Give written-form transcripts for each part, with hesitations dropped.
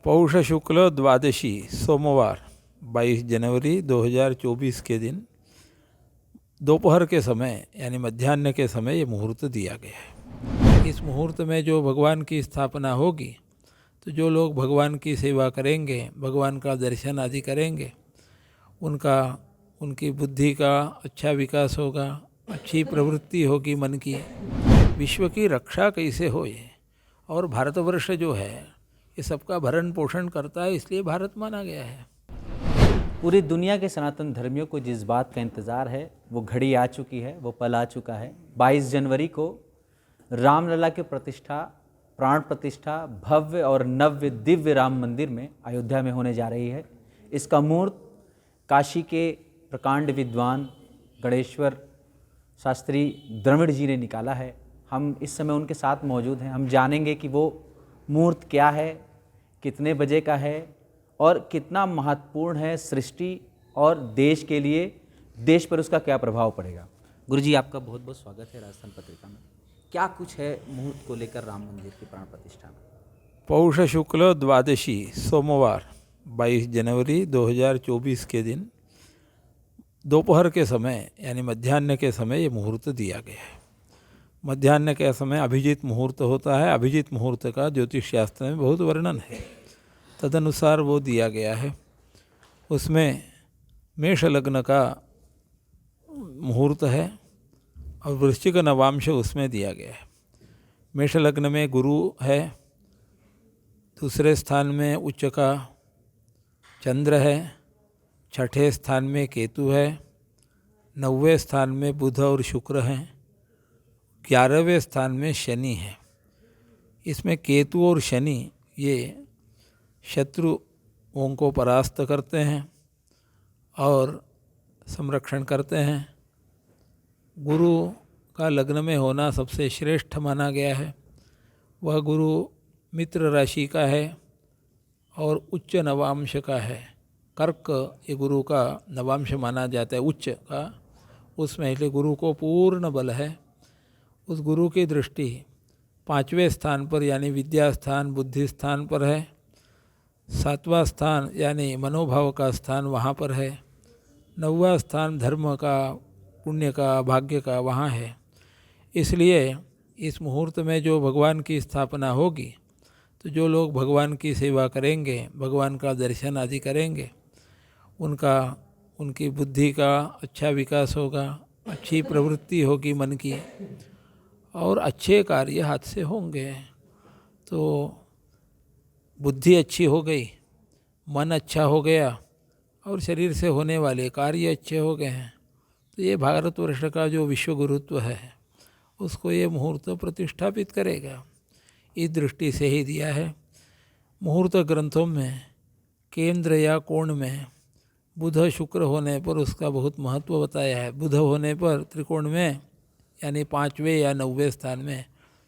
पौष शुक्ल द्वादशी सोमवार 22 जनवरी 2024 के दिन दोपहर के समय यानी मध्याह्न के समय ये मुहूर्त दिया गया है। इस मुहूर्त में जो भगवान की स्थापना होगी तो जो लोग भगवान की सेवा करेंगे, भगवान का दर्शन आदि करेंगे, उनकी बुद्धि का अच्छा विकास होगा, अच्छी प्रवृत्ति होगी मन की। विश्व की रक्षा कैसे हो ये, और भारतवर्ष जो है ये सबका भरण पोषण करता है, इसलिए भारत माना गया है। पूरी दुनिया के सनातन धर्मियों को जिस बात का इंतज़ार है वो घड़ी आ चुकी है, वो पल आ चुका है। 22 जनवरी को रामलला की प्रतिष्ठा, प्राण प्रतिष्ठा भव्य और नव्य दिव्य राम मंदिर में अयोध्या में होने जा रही है। इसका मुहूर्त काशी के प्रकांड विद्वान गणेश्वर शास्त्री द्रविड़ जी ने निकाला है। हम इस समय उनके साथ मौजूद हैं। हम जानेंगे कि वो मुहूर्त क्या है, कितने बजे का है और कितना महत्वपूर्ण है सृष्टि और देश के लिए, देश पर उसका क्या प्रभाव पड़ेगा। गुरुजी, आपका बहुत बहुत स्वागत है राजस्थान पत्रिका में। क्या कुछ है मुहूर्त को लेकर राम मंदिर की प्राण प्रतिष्ठा में? पौष शुक्ल द्वादशी सोमवार 22 जनवरी 2024 के दिन दोपहर के समय यानी मध्याह्न के समय ये मुहूर्त दिया गया है। मध्याह्न के समय अभिजीत मुहूर्त होता है। अभिजीत मुहूर्त का ज्योतिष शास्त्र में बहुत वर्णन है, तदनुसार वो दिया गया है। उसमें मेष लग्न का मुहूर्त है और वृश्चिक नवांश उसमें दिया गया है। मेष लग्न में गुरु है, दूसरे स्थान में उच्च का चंद्र है, छठे स्थान में केतु है, 9वें स्थान में बुध और शुक्र हैं, 11वें स्थान में शनि है। इसमें केतु और शनि ये शत्रुओं को परास्त करते हैं और संरक्षण करते हैं। गुरु का लग्न में होना सबसे श्रेष्ठ माना गया है। वह गुरु मित्र राशि का है और उच्च नवांश का है। कर्क ये गुरु का नवांश माना जाता है, उच्च का, उसमें इसलिए गुरु को पूर्ण बल है। उस गुरु की दृष्टि 5वें स्थान पर यानी विद्या स्थान, बुद्धि स्थान पर है। 7वां स्थान यानी मनोभाव का स्थान वहाँ पर है। 9वां स्थान धर्म का, पुण्य का, भाग्य का वहाँ है। इसलिए इस मुहूर्त में जो भगवान की स्थापना होगी तो जो लोग भगवान की सेवा करेंगे, भगवान का दर्शन आदि करेंगे, उनकी बुद्धि का अच्छा विकास होगा, अच्छी प्रवृत्ति होगी मन की, और अच्छे कार्य हाथ से होंगे। तो बुद्धि अच्छी हो गई, मन अच्छा हो गया और शरीर से होने वाले कार्य अच्छे हो गए हैं, तो ये भारतवर्ष का जो विश्व गुरुत्व है उसको ये मुहूर्त प्रतिष्ठापित करेगा। इस दृष्टि से ही दिया है। मुहूर्त ग्रंथों में केंद्र या कोण में बुध शुक्र होने पर उसका बहुत महत्व बताया है। बुध होने पर त्रिकोण में यानी 5वें या 9वें स्थान में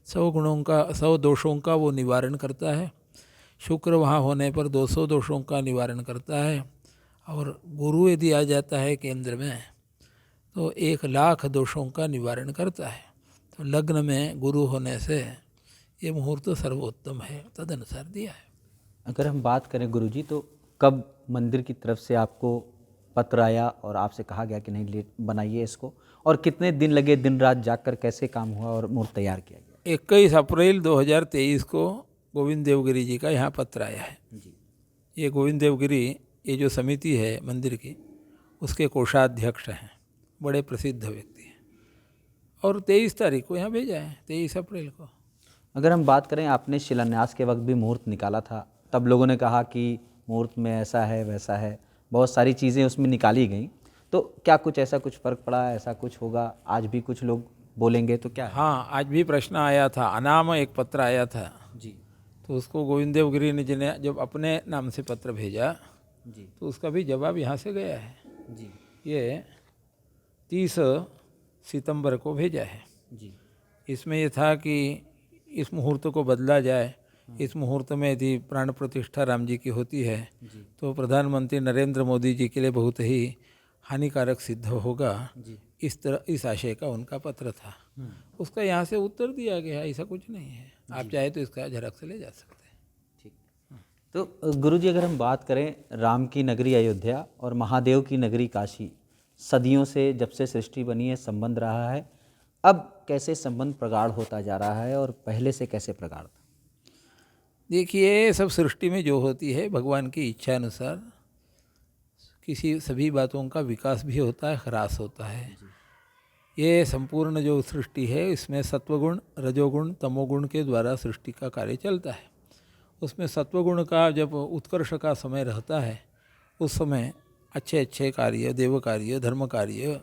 100 दोषों का वो निवारण करता है। शुक्र वहाँ होने पर 200 दोषों का निवारण करता है। और गुरु यदि आ जाता है केंद्र में तो 1,00,000 दोषों का निवारण करता है। तो लग्न में गुरु होने से ये मुहूर्त सर्वोत्तम है, तदनुसार दिया है। अगर हम बात करें गुरुजी, तो कब मंदिर की तरफ से आपको पत्र आया और आपसे कहा गया कि नहीं लेट बनाइए इसको, और कितने दिन लगे, दिन रात जाकर कैसे काम हुआ और मुहूर्त तैयार किया गया? 21 अप्रैल 2023 को गोविंद देवगिरी जी का यहाँ पत्र आया है जी। ये गोविंद देवगिरी, ये जो समिति है मंदिर की, उसके कोषाध्यक्ष हैं, बड़े प्रसिद्ध व्यक्ति हैं, और 23 तारीख को यहाँ भेजा है, 23 अप्रैल को। अगर हम बात करें, आपने शिलान्यास के वक्त भी मुहूर्त निकाला था, तब लोगों ने कहा कि मुहूर्त में ऐसा है वैसा है, बहुत सारी चीज़ें उसमें निकाली गई, तो क्या कुछ ऐसा कुछ फ़र्क पड़ा, ऐसा कुछ होगा? आज भी कुछ लोग बोलेंगे तो क्या है? हाँ, आज भी प्रश्न आया था, अनाम एक पत्र आया था जी तो उसको गोविंद देवगिरी ने जिन्हें जब अपने नाम से पत्र भेजा जी तो उसका भी जवाब यहाँ से गया है। जी ये 30 सितंबर को भेजा है। जी इसमें ये था कि इस मुहूर्त को बदला जाए। इस मुहूर्त में यदि प्राण प्रतिष्ठा राम जी की होती है तो प्रधानमंत्री नरेंद्र मोदी जी के लिए बहुत ही हानिकारक सिद्ध होगा। इस आशय का उनका पत्र था। उसका यहाँ से उत्तर दिया गया, ऐसा कुछ नहीं है। आप चाहे तो इसका झलक से ले जा सकते हैं। ठीक। तो गुरुजी, अगर हम बात करें राम की नगरी अयोध्या और महादेव की नगरी काशी, सदियों से जब से सृष्टि बनी है संबंध रहा है, अब कैसे संबंध प्रगाढ़ होता जा रहा है और पहले से कैसे प्रगाढ़ था? देखिए, सब सृष्टि में जो होती है भगवान की इच्छा अनुसार किसी सभी बातों का विकास भी होता है, ह्रास होता है। ये संपूर्ण जो सृष्टि है इसमें सत्वगुण, रजोगुण, तमोगुण के द्वारा सृष्टि का कार्य चलता है। उसमें सत्वगुण का जब उत्कर्ष का समय रहता है उस समय अच्छे अच्छे कार्य, देव कार्य, धर्म कार्य,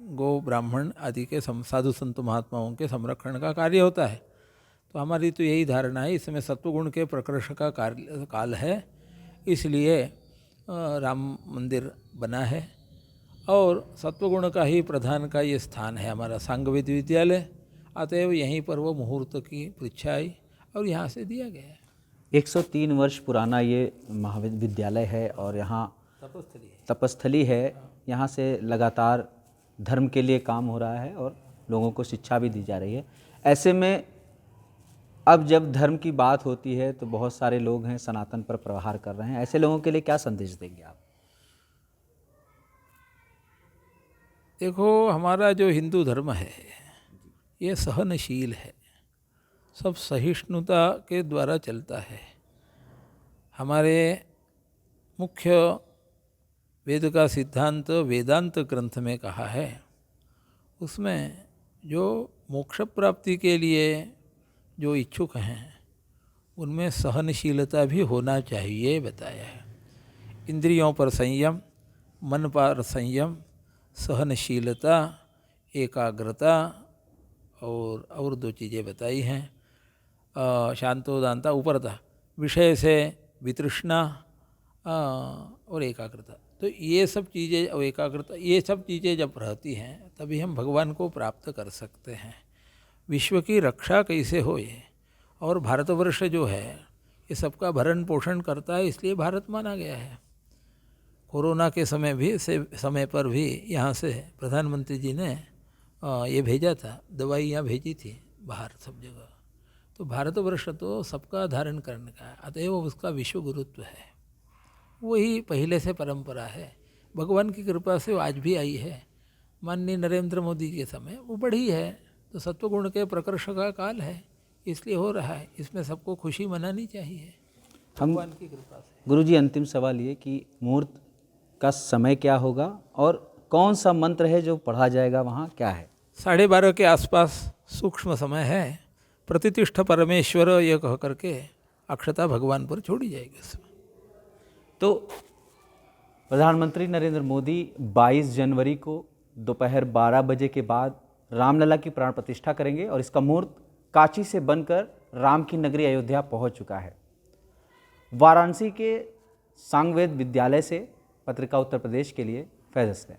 गो ब्राह्मण आदि के साधु संत महात्माओं के संरक्षण का कार्य होता है। तो हमारी तो यही धारणा है, इसमें सत्वगुण के प्रकर्ष का काल है, इसलिए राम मंदिर बना है और सत्वगुण का ही प्रधान का ये स्थान है हमारा सांगवेद विद्यालय। अतएव यहीं पर वो मुहूर्त की परीक्षा आई और यहाँ से दिया गया है। 103 वर्ष पुराना ये महाविद्यालय है और यहाँ तपस्थली है। यहाँ से लगातार धर्म के लिए काम हो रहा है और लोगों को शिक्षा भी दी जा रही है। ऐसे में अब जब धर्म की बात होती है तो बहुत सारे लोग हैं सनातन पर प्रहार कर रहे हैं, ऐसे लोगों के लिए क्या संदेश देंगे आप? देखो, हमारा जो हिंदू धर्म है ये सहनशील है, सब सहिष्णुता के द्वारा चलता है। हमारे मुख्य वेद का सिद्धांत वेदांत ग्रंथ में कहा है, उसमें जो मोक्ष प्राप्ति के लिए जो इच्छुक हैं उनमें सहनशीलता भी होना चाहिए बताया है। इंद्रियों पर संयम, मन पर संयम, सहनशीलता, एकाग्रता और दो चीज़ें बताई हैं, शांतोदानता, उपरता, विषय से वितृष्णा और एकाग्रता। तो ये सब चीज़ें और एकाग्रता, ये सब चीज़ें जब रहती हैं तभी हम भगवान को प्राप्त कर सकते हैं। विश्व की रक्षा कैसे हो ये, और भारतवर्ष जो है ये सबका भरण पोषण करता है, इसलिए भारत माना गया है। कोरोना के समय पर भी यहाँ से प्रधानमंत्री जी ने ये भेजा था, दवाइयाँ भेजी थी बाहर सब जगह। तो भारतवर्ष तो सबका धारण करने का है, अतएव उसका विश्व गुरुत्व है। वही पहले से परंपरा है, भगवान की कृपा से वो आज भी आई है। माननीय नरेंद्र मोदी के समय वो बढ़ी है, तो सत्वगुण के प्रकर्ष का काल है, इसलिए हो रहा है। इसमें सबको खुशी मनानी चाहिए भगवान की कृपा से। गुरुजी, अंतिम सवाल ये कि मुहूर्त का समय क्या होगा और कौन सा मंत्र है जो पढ़ा जाएगा, वहाँ क्या है? 12:30 के आसपास सूक्ष्म समय है। प्रतिष्ठ परमेश्वर ये कह करके अक्षता भगवान पर छोड़ी जाएगी उसमें। तो प्रधानमंत्री नरेंद्र मोदी 22 जनवरी को दोपहर 12 बजे के बाद रामलला की प्राण प्रतिष्ठा करेंगे और इसका मुहूर्त काशी से बनकर राम की नगरी अयोध्या पहुंच चुका है। वाराणसी के सांगवेद विद्यालय से पत्रिका उत्तर प्रदेश के लिए फैज़ असलम।